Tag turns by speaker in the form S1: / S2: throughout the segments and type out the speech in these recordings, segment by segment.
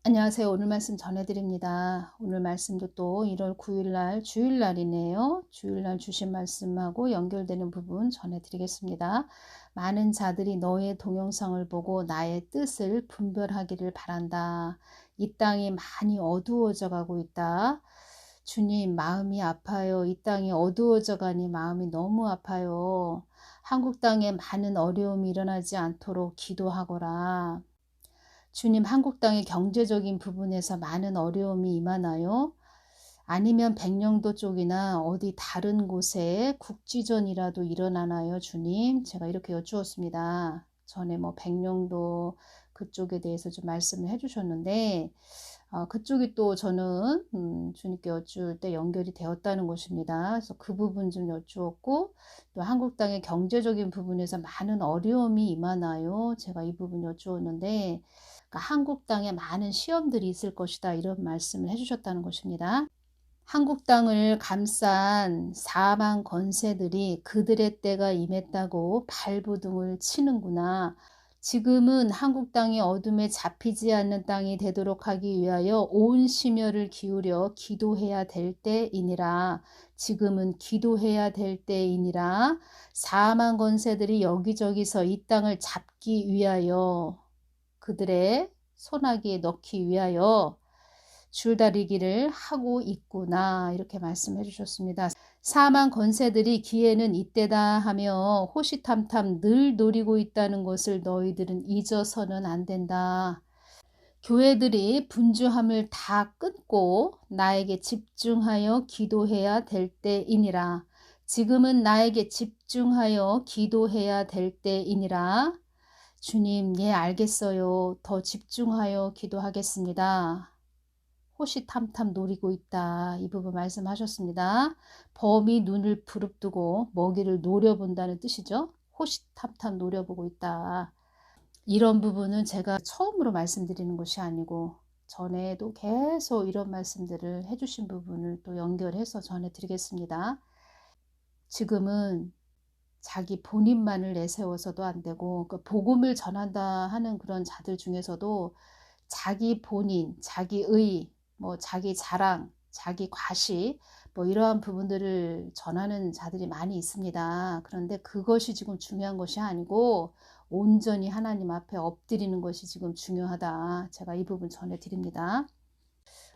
S1: 안녕하세요. 오늘 말씀 전해드립니다. 오늘 말씀도 또 1월 9일 날 주일날이네요. 주일날 주신 말씀하고 연결되는 부분 전해드리겠습니다. 많은 자들이 너의 동영상을 보고 나의 뜻을 분별하기를 바란다. 이 땅이 많이 어두워져 가고 있다. 주님, 마음이 아파요. 이 땅이 어두워져 가니 마음이 너무 아파요. 한국 땅에 많은 어려움이 일어나지 않도록 기도하거라. 주님, 한국 땅의 경제적인 부분에서 많은 어려움이 임하나요? 아니면 백령도 쪽이나 어디 다른 곳에 국지전이라도 일어나나요, 주님? 제가 이렇게 여쭈었습니다. 전에 백령도 그쪽에 대해서 좀 말씀을 해주셨는데, 그쪽이 또 저는 주님께 여쭈을 때 연결이 되었다는 것입니다. 그래서 그 부분 좀 여쭈었고, 또 한국 땅의 경제적인 부분에서 많은 어려움이 임하나요? 제가 이 부분 여쭈었는데, 그러니까 한국 땅에 많은 시험들이 있을 것이다, 이런 말씀을 해주셨다는 것입니다. 한국 땅을 감싼 사망 권세들이 그들의 때가 임했다고 발부둥을 치는구나. 지금은 한국 땅이 어둠에 잡히지 않는 땅이 되도록 하기 위하여 온 심혈을 기울여 기도해야 될 때이니라. 지금은 기도해야 될 때이니라. 사망 권세들이 여기저기서 이 땅을 잡기 위하여 그들의 손아귀에 넣기 위하여 줄다리기를 하고 있구나, 이렇게 말씀해 주셨습니다. 사망 권세들이 기회는 이때다 하며 호시탐탐 늘 노리고 있다는 것을 너희들은 잊어서는 안 된다. 교회들이 분주함을 다 끊고 나에게 집중하여 기도해야 될 때이니라. 지금은 나에게 집중하여 기도해야 될 때이니라. 주님, 예, 알겠어요. 더 집중하여 기도하겠습니다. 호시탐탐 노리고 있다, 이 부분 말씀하셨습니다. 범이 눈을 부릅뜨고 먹이를 노려본다는 뜻이죠. 호시탐탐 노려보고 있다. 이런 부분은 제가 처음으로 말씀드리는 것이 아니고 전에도 계속 이런 말씀들을 해주신 부분을 또 연결해서 전해드리겠습니다. 지금은 자기 본인만을 내세워서도 안 되고, 그 복음을 전한다 하는 그런 자들 중에서도 자기 본인, 자기의, 자기 자랑, 자기 과시, 이러한 부분들을 전하는 자들이 많이 있습니다. 그런데 그것이 지금 중요한 것이 아니고 온전히 하나님 앞에 엎드리는 것이 지금 중요하다. 제가 이 부분 전해드립니다.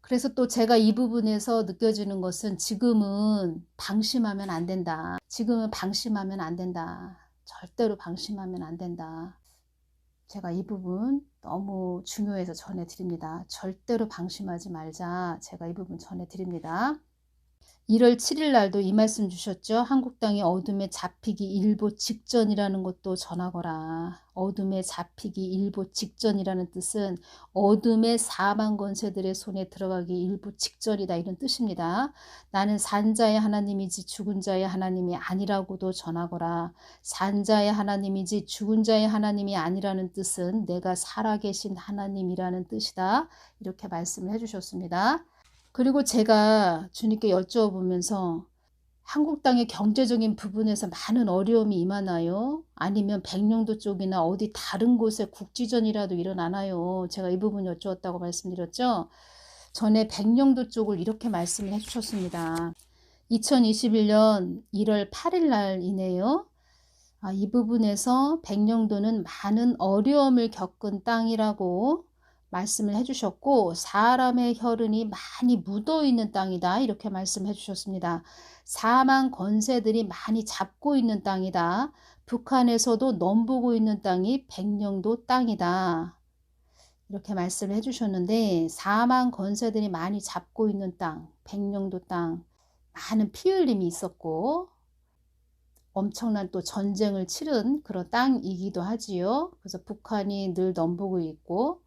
S1: 그래서 또 제가 이 부분에서 느껴지는 것은 지금은 방심하면 안 된다. 지금은 방심하면 안 된다. 절대로 방심하면 안 된다. 제가 이 부분 너무 중요해서 전해드립니다. 절대로 방심하지 말자. 제가 이 부분 전해드립니다. 1월 7일 날도 이 말씀 주셨죠. 한국 땅이 어둠에 잡히기 일보 직전이라는 것도 전하거라. 어둠에 잡히기 일보 직전이라는 뜻은 어둠의 사망 권세들의 손에 들어가기 일보 직전이다, 이런 뜻입니다. 나는 산자의 하나님이지 죽은 자의 하나님이 아니라고도 전하거라. 산자의 하나님이지 죽은 자의 하나님이 아니라는 뜻은 내가 살아계신 하나님이라는 뜻이다, 이렇게 말씀을 해주셨습니다. 그리고 제가 주님께 여쭈어보면서 한국 땅의 경제적인 부분에서 많은 어려움이 임하나요? 아니면 백령도 쪽이나 어디 다른 곳에 국지전이라도 일어나나요? 제가 이 부분 여쭈었다고 말씀드렸죠. 전에 백령도 쪽을 이렇게 말씀을 해주셨습니다. 2021년 1월 8일 날이네요. 이 부분에서 백령도는 많은 어려움을 겪은 땅이라고 말씀을 해주셨고, 사람의 혈흔이 많이 묻어있는 땅이다, 이렇게 말씀해 주셨습니다. 사망 권세들이 많이 잡고 있는 땅이다. 북한에서도 넘보고 있는 땅이 백령도 땅이다, 이렇게 말씀을 해주셨는데, 사망 권세들이 많이 잡고 있는 땅, 백령도 땅, 많은 피 흘림이 있었고 엄청난 또 전쟁을 치른 그런 땅이기도 하지요. 그래서 북한이 늘 넘보고 있고,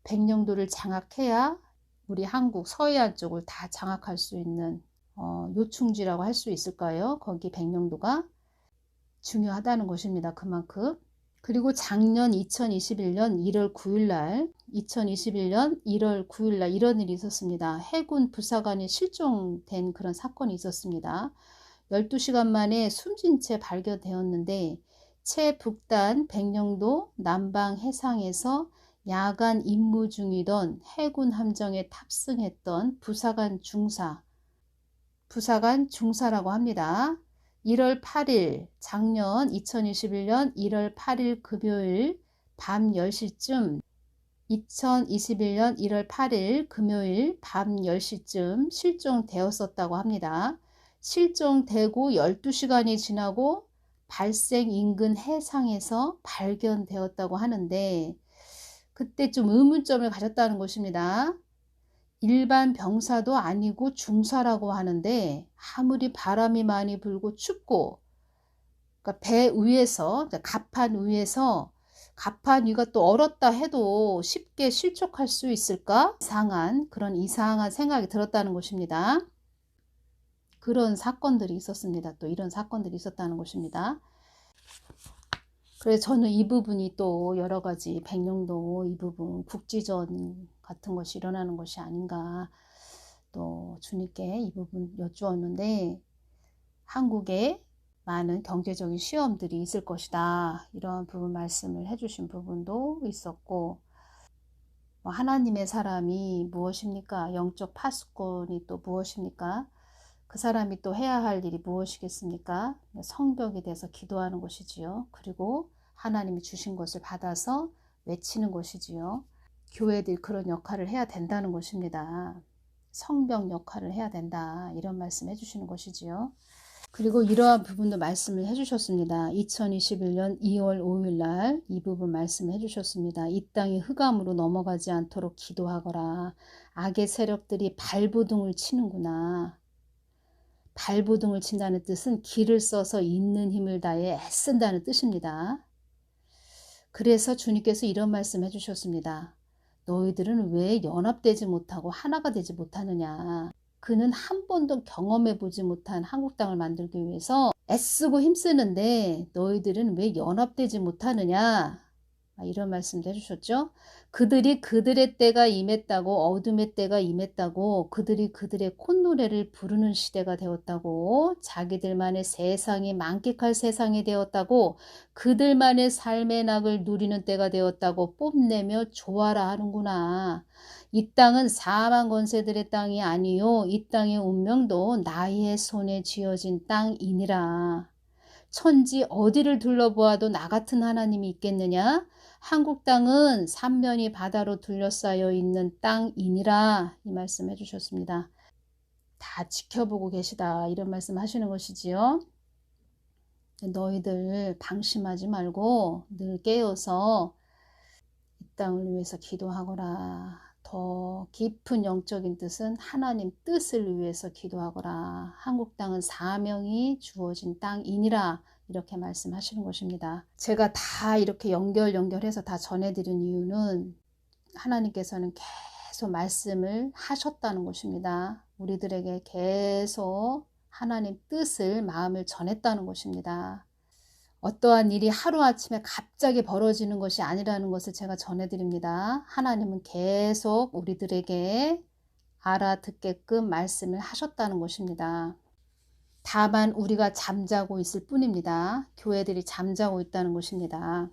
S1: 백령도를 장악해야 우리 한국 서해안 쪽을 다 장악할 수 있는 요충지라고 할 수 있을까요? 거기 백령도가 중요하다는 것입니다. 그만큼. 그리고 작년 2021년 1월 9일 날 2021년 1월 9일 날 이런 일이 있었습니다. 해군 부사관이 실종된 그런 사건이 있었습니다. 12시간 만에 숨진 채 발견되었는데, 최북단 백령도 남방 해상에서 야간 임무 중이던 해군 함정에 탑승했던 부사관 중사라고 합니다. 1월 8일, 작년 2021년 1월 8일 금요일 밤 10시쯤 2021년 1월 8일 금요일 밤 10시쯤 실종되었었다고 합니다. 실종되고 12시간이 지나고 발생 인근 해상에서 발견되었다고 하는데 그때 좀 의문점을 가졌다는 것입니다. 일반 병사도 아니고 중사라고 하는데 아무리 바람이 많이 불고 춥고 그러니까 배 위에서 갑판 위에서 갑판 위가 또 얼었다 해도 쉽게 실족할 수 있을까? 그런 이상한 생각이 들었다는 것입니다. 그런 사건들이 있었습니다. 또 이런 사건들이 있었다는 것입니다. 그래서 저는 이 부분이 또 여러 가지 백령도 이 부분 국지전 같은 것이 일어나는 것이 아닌가 또 주님께 이 부분 여쭈었는데 한국에 많은 경제적인 시험들이 있을 것이다. 이런 부분 말씀을 해주신 부분도 있었고 하나님의 사람이 무엇입니까? 영적 파수꾼이 또 무엇입니까? 그 사람이 또 해야 할 일이 무엇이겠습니까? 성벽에 대해서 기도하는 것이지요. 그리고 하나님이 주신 것을 받아서 외치는 것이지요. 교회들이 그런 역할을 해야 된다는 것입니다. 성벽 역할을 해야 된다. 이런 말씀 해주시는 것이지요. 그리고 이러한 부분도 말씀을 해주셨습니다. 2021년 2월 5일 날 이 부분 말씀을 해주셨습니다. 이 땅이 흑암으로 넘어가지 않도록 기도하거라. 악의 세력들이 발버둥을 치는구나. 발버둥을 친다는 뜻은 기를 써서 있는 힘을 다해 애쓴다는 뜻입니다. 그래서 주님께서 이런 말씀 해주셨습니다. 너희들은 왜 연합되지 못하고 하나가 되지 못하느냐. 그는 한 번도 경험해 보지 못한 한국 땅을 만들기 위해서 애쓰고 힘쓰는데 너희들은 왜 연합되지 못하느냐. 이런 말씀도 해주셨죠. 그들이 그들의 때가 임했다고 어둠의 때가 임했다고 그들이 그들의 콧노래를 부르는 시대가 되었다고 자기들만의 세상이 만끽할 세상이 되었다고 그들만의 삶의 낙을 누리는 때가 되었다고 뽐내며 좋아라 하는구나. 이 땅은 사망 권세들의 땅이 아니요 이 땅의 운명도 나의 손에 쥐어진 땅이니라. 천지 어디를 둘러보아도 나 같은 하나님이 있겠느냐? 한국 땅은 삼면이 바다로 둘러싸여 있는 땅이니라 이 말씀 해주셨습니다. 다 지켜보고 계시다 이런 말씀 하시는 것이지요. 너희들 방심하지 말고 늘 깨어서 이 땅을 위해서 기도하거라. 더 깊은 영적인 뜻은 하나님 뜻을 위해서 기도하거라. 한국 땅은 사명이 주어진 땅이니라 이렇게 말씀하시는 것입니다. 제가 다 이렇게 연결해서 다 전해드린 이유는 하나님께서는 계속 말씀을 하셨다는 것입니다. 우리들에게 계속 하나님 뜻을 마음을 전했다는 것입니다. 어떠한 일이 하루아침에 갑자기 벌어지는 것이 아니라는 것을 제가 전해드립니다. 하나님은 계속 우리들에게 알아듣게끔 말씀을 하셨다는 것입니다. 다만 우리가 잠자고 있을 뿐입니다. 교회들이 잠자고 있다는 것입니다.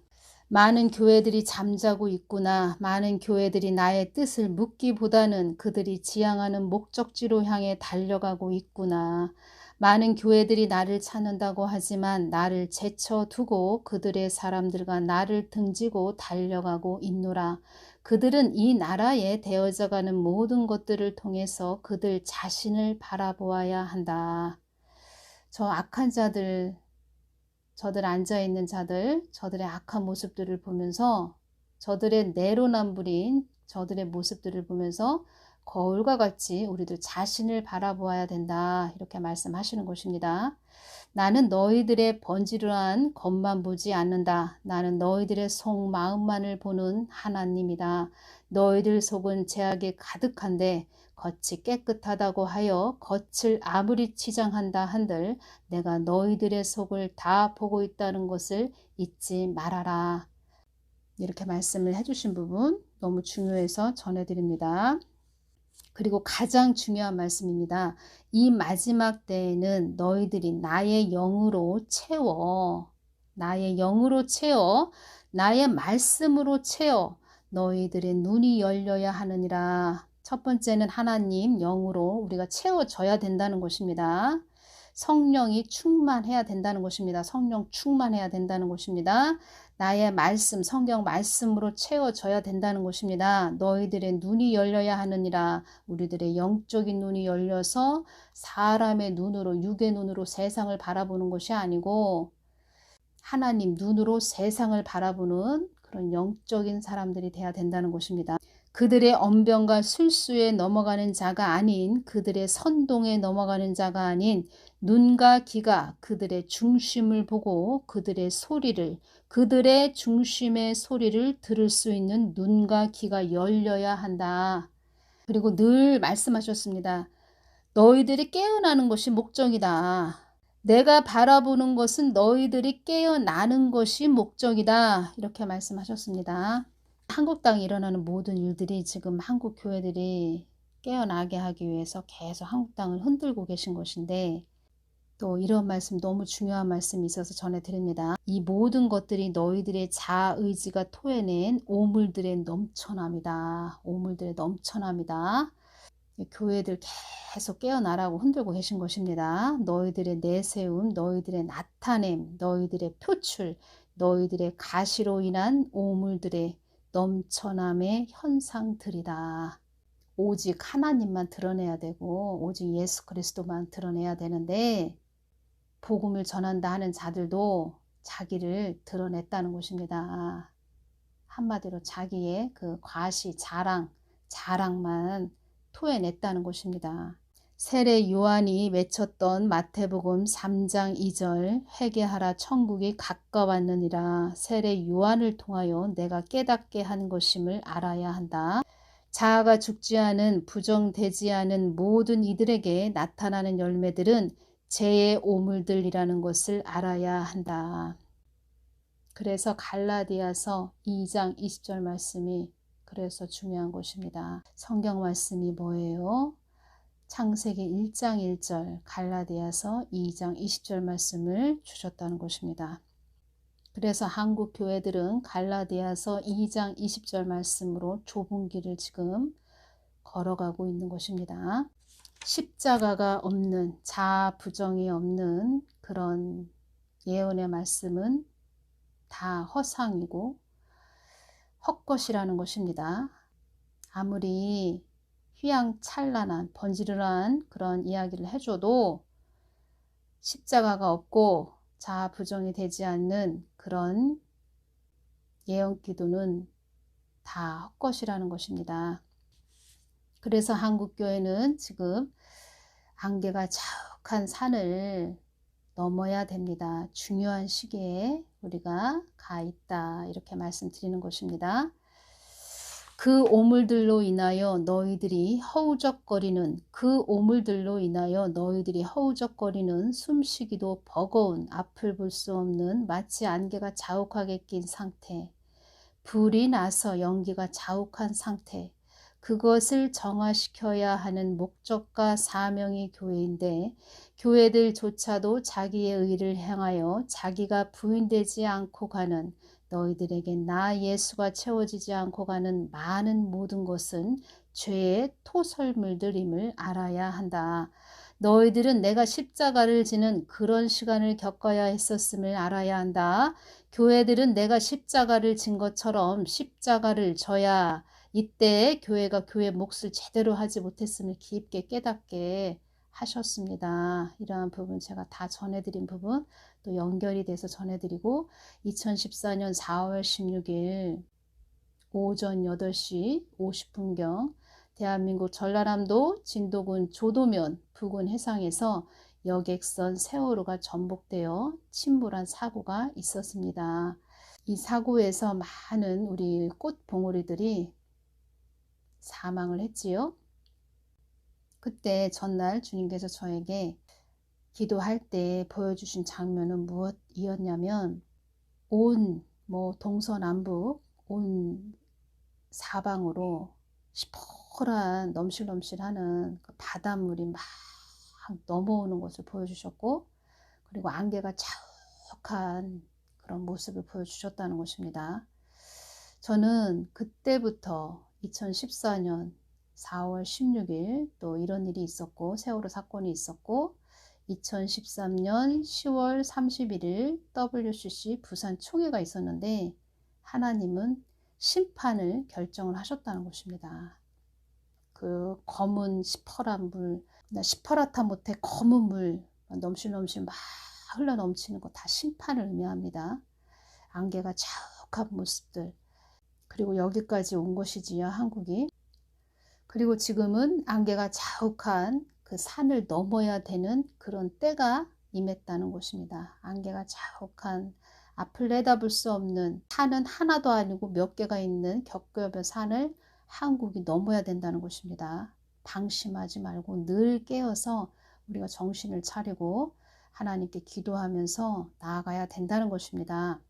S1: 많은 교회들이 잠자고 있구나. 많은 교회들이 나의 뜻을 묻기보다는 그들이 지향하는 목적지로 향해 달려가고 있구나. 많은 교회들이 나를 찾는다고 하지만 나를 제쳐두고 그들의 사람들과 나를 등지고 달려가고 있노라. 그들은 이 나라에 되어져가는 모든 것들을 통해서 그들 자신을 바라보아야 한다. 저 악한 자들, 저들 앉아있는 자들, 저들의 악한 모습들을 보면서 저들의 내로남불인 저들의 모습들을 보면서 거울과 같이 우리들 자신을 바라보아야 된다. 이렇게 말씀하시는 것입니다. 나는 너희들의 번지르한 겉만 보지 않는다. 나는 너희들의 속마음만을 보는 하나님이다. 너희들 속은 죄악이 가득한데 겉이 깨끗하다고 하여 겉을 아무리 치장한다 한들 내가 너희들의 속을 다 보고 있다는 것을 잊지 말아라. 이렇게 말씀을 해주신 부분 너무 중요해서 전해드립니다. 그리고 가장 중요한 말씀입니다. 이 마지막 때에는 너희들이 나의 영으로 채워, 나의 영으로 채워, 나의 말씀으로 채워, 너희들의 눈이 열려야 하느니라. 첫 번째는 하나님 영으로 우리가 채워져야 된다는 것입니다. 성령이 충만해야 된다는 것입니다. 성령 충만해야 된다는 것입니다. 나의 말씀, 성경 말씀으로 채워져야 된다는 것입니다. 너희들의 눈이 열려야 하느니라. 우리들의 영적인 눈이 열려서 사람의 눈으로, 육의 눈으로 세상을 바라보는 것이 아니고 하나님 눈으로 세상을 바라보는 그런 영적인 사람들이 돼야 된다는 것입니다. 그들의 언변과 술수에 넘어가는 자가 아닌, 그들의 선동에 넘어가는 자가 아닌 눈과 귀가 그들의 중심을 보고 그들의 소리를, 그들의 중심의 소리를 들을 수 있는 눈과 귀가 열려야 한다. 그리고 늘 말씀하셨습니다. 너희들이 깨어나는 것이 목적이다. 내가 바라보는 것은 너희들이 깨어나는 것이 목적이다. 이렇게 말씀하셨습니다. 한국 땅에 일어나는 모든 일들이 지금 한국 교회들이 깨어나게 하기 위해서 계속 한국 땅을 흔들고 계신 것인데, 또 이런 말씀, 너무 중요한 말씀이 있어서 전해드립니다. 이 모든 것들이 너희들의 자의지가 토해낸 오물들의 넘쳐남이다. 오물들의 넘쳐남이다. 교회들 계속 깨어나라고 흔들고 계신 것입니다. 너희들의 내세움, 너희들의 나타냄, 너희들의 표출, 너희들의 가시로 인한 오물들의 넘쳐남의 현상들이다. 오직 하나님만 드러내야 되고 오직 예수 그리스도만 드러내야 되는데, 복음을 전한다 하는 자들도 자기를 드러냈다는 것입니다. 한마디로 자기의 그 과시, 자랑만 토해냈다는 것입니다. 세례 요한이 외쳤던 마태복음 3장 2절 회개하라 천국이 가까웠느니라. 세례 요한을 통하여 내가 깨닫게 한 것임을 알아야 한다. 자아가 죽지 않은, 부정되지 않은 모든 이들에게 나타나는 열매들은 죄의 오물들이라는 것을 알아야 한다. 그래서 갈라디아서 2장 20절 말씀이 그래서 중요한 것입니다. 성경 말씀이 뭐예요? 창세기 1장 1절, 갈라디아서 2장 20절 말씀을 주셨다는 것입니다. 그래서 한국 교회들은 갈라디아서 2장 20절 말씀으로 좁은 길을 지금 걸어가고 있는 것입니다. 십자가가 없는, 자아 부정이 없는 그런 예언의 말씀은 다 허상이고 헛것이라는 것입니다. 아무리 휘황찬란한 번지르르한 그런 이야기를 해줘도 십자가가 없고 자아 부정이 되지 않는 그런 예언 기도는 다 헛것이라는 것입니다. 그래서 한국교회는 지금 안개가 자욱한 산을 넘어야 됩니다. 중요한 시기에 우리가 가 있다. 이렇게 말씀드리는 것입니다. 그 오물들로 인하여 너희들이 허우적거리는, 그 오물들로 인하여 너희들이 허우적거리는, 숨쉬기도 버거운, 앞을 볼 수 없는 마치 안개가 자욱하게 낀 상태, 불이 나서 연기가 자욱한 상태, 그것을 정화시켜야 하는 목적과 사명이 교회인데, 교회들조차도 자기의 의를 행하여 자기가 부인되지 않고 가는, 너희들에게 나 예수가 채워지지 않고 가는 많은 모든 것은 죄의 토설물들임을 알아야 한다. 너희들은 내가 십자가를 지는 그런 시간을 겪어야 했었음을 알아야 한다. 교회들은 내가 십자가를 진 것처럼 십자가를 져야, 이때 교회가 교회 몫을 제대로 하지 못했음을 깊게 깨닫게 하셨습니다. 이러한 부분 제가 다 전해드린 부분 또 연결이 돼서 전해드리고, 2014년 4월 16일 오전 8시 50분경 대한민국 전라남도 진도군 조도면 부근 해상에서 여객선 세월호가 전복되어 침몰한 사고가 있었습니다. 이 사고에서 많은 우리 꽃봉오리들이 사망을 했지요. 그때 전날 주님께서 저에게 기도할 때 보여주신 장면은 무엇이었냐면, 온 동서남북 온 사방으로 시퍼런 넘실넘실하는 그 바닷물이 막 넘어오는 것을 보여주셨고, 그리고 안개가 자욱한 그런 모습을 보여주셨다는 것입니다. 저는 그때부터 2014년 4월 16일 또 이런 일이 있었고, 세월호 사건이 있었고, 2013년 10월 31일 WCC 부산 총회가 있었는데 하나님은 심판을 결정을 하셨다는 것입니다. 그 검은 시퍼런 물, 시퍼렇다 못해 검은 물 넘실넘실 막 흘러 넘치는 거 다 심판을 의미합니다. 안개가 자욱한 모습들, 그리고 여기까지 온 것이지요, 한국이. 그리고 지금은 안개가 자욱한 그 산을 넘어야 되는 그런 때가 임했다는 것입니다. 안개가 자욱한 앞을 내다볼 수 없는 산은 하나도 아니고 몇 개가 있는 겹겹의 산을 한국이 넘어야 된다는 것입니다. 방심하지 말고 늘 깨어서 우리가 정신을 차리고 하나님께 기도하면서 나아가야 된다는 것입니다.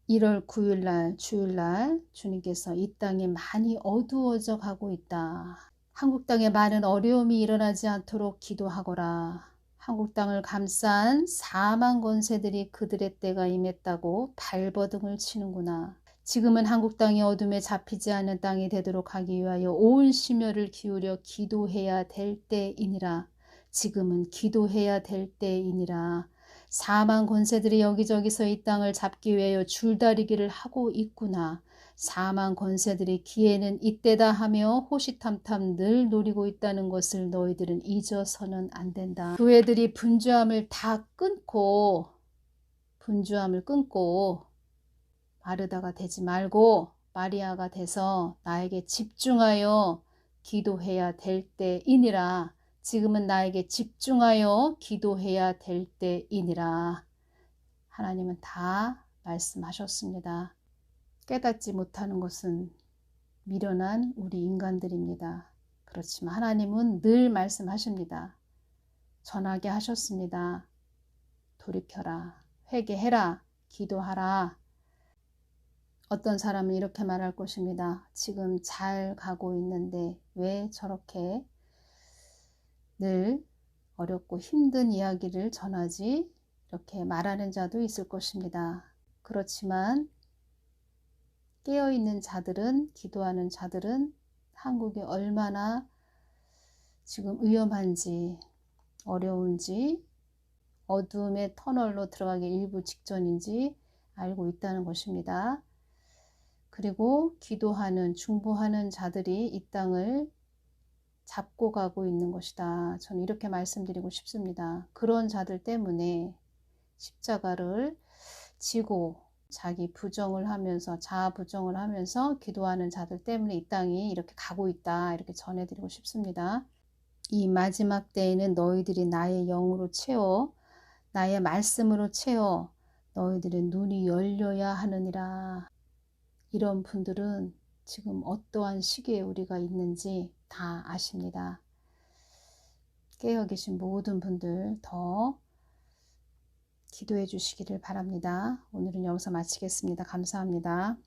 S1: 1월 9일 날 주일날 주님께서 이 땅이 많이 어두워져 가고 있다. 한국 땅에 많은 어려움이 일어나지 않도록 기도하거라. 한국 땅을 감싼 사망 권세들이 그들의 때가 임했다고 발버둥을 치는구나. 지금은 한국 땅이 어둠에 잡히지 않는 땅이 되도록 하기 위하여 온 심혈을 기울여 기도해야 될 때이니라. 지금은 기도해야 될 때이니라. 사망 권세들이 여기저기서 이 땅을 잡기 위하여 줄다리기를 하고 있구나. 사망 권세들이 기회는 이때다 하며 호시탐탐 늘 노리고 있다는 것을 너희들은 잊어서는 안 된다. 교회들이 분주함을 끊고 마르다가 되지 말고 마리아가 돼서 나에게 집중하여 기도해야 될 때이니라. 지금은 나에게 집중하여 기도해야 될 때이니라. 하나님은 다 말씀하셨습니다. 깨닫지 못하는 것은 미련한 우리 인간들입니다. 그렇지만 하나님은 늘 말씀하십니다. 전하게 하셨습니다. 돌이켜라, 회개해라, 기도하라. 어떤 사람은 이렇게 말할 것입니다. 지금 잘 가고 있는데 왜 저렇게 늘 어렵고 힘든 이야기를 전하지? 이렇게 말하는 자도 있을 것입니다. 그렇지만 깨어있는 자들은, 기도하는 자들은 한국이 얼마나 지금 위험한지, 어려운지, 어둠의 터널로 들어가기 일부 직전인지 알고 있다는 것입니다. 그리고 기도하는, 중보하는 자들이 이 땅을 잡고 가고 있는 것이다. 저는 이렇게 말씀드리고 싶습니다. 그런 자들 때문에 십자가를 지고 자기 부정을 하면서, 자아 부정을 하면서 기도하는 자들 때문에 이 땅이 이렇게 가고 있다. 이렇게 전해드리고 싶습니다. 이 마지막 때에는 너희들이 나의 영으로 채워, 나의 말씀으로 채워 너희들의 눈이 열려야 하느니라. 이런 분들은 지금 어떠한 시기에 우리가 있는지 다 아십니다. 깨어 계신 모든 분들 더 기도해 주시기를 바랍니다. 오늘은 여기서 마치겠습니다. 감사합니다.